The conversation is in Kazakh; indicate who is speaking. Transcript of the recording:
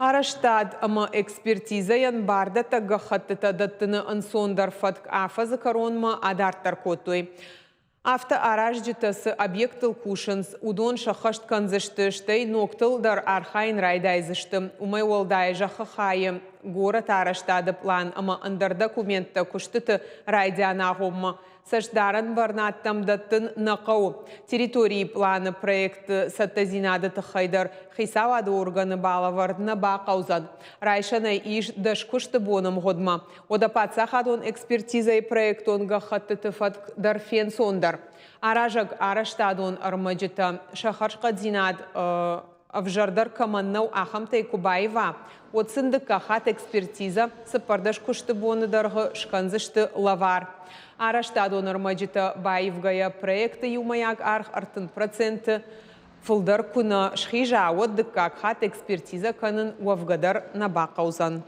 Speaker 1: Araştad ama ekspertiza yan barda tagga khattata dattını ansondar fatk afazı karonma adartar kotoy. Afta araç citası obyektıl kuşans udon şaxaşt kanzıştıştay noktal dar arxayn raydayzıştım. Umay oldayja xaxayım gora taraştadı plan ama andar dokumenta kuştıtı raydanağımma. Саждаран барнаттам даттын нақау. Территории планы проект саттазинады тахайдар хисавады органы балавардына бақаузад. Райшана иш дашкушты боным годма. Ода пацахадон экспертизай проектонга хаттытыфат дарфен сондар. Аражаг араштадон армаджита шахаршқа динад авжардар каманнау ахамтай кубаева. От сындыққа хат экспертиза сыпардаш кушты боны дарғы шқанзышты лавар. Araştadon armacıta bayivgaya проекты юмаяк арх артын проценты фылдар күні шхижа от дыққақ хат экспертиза канын уавгадар на бақаузан.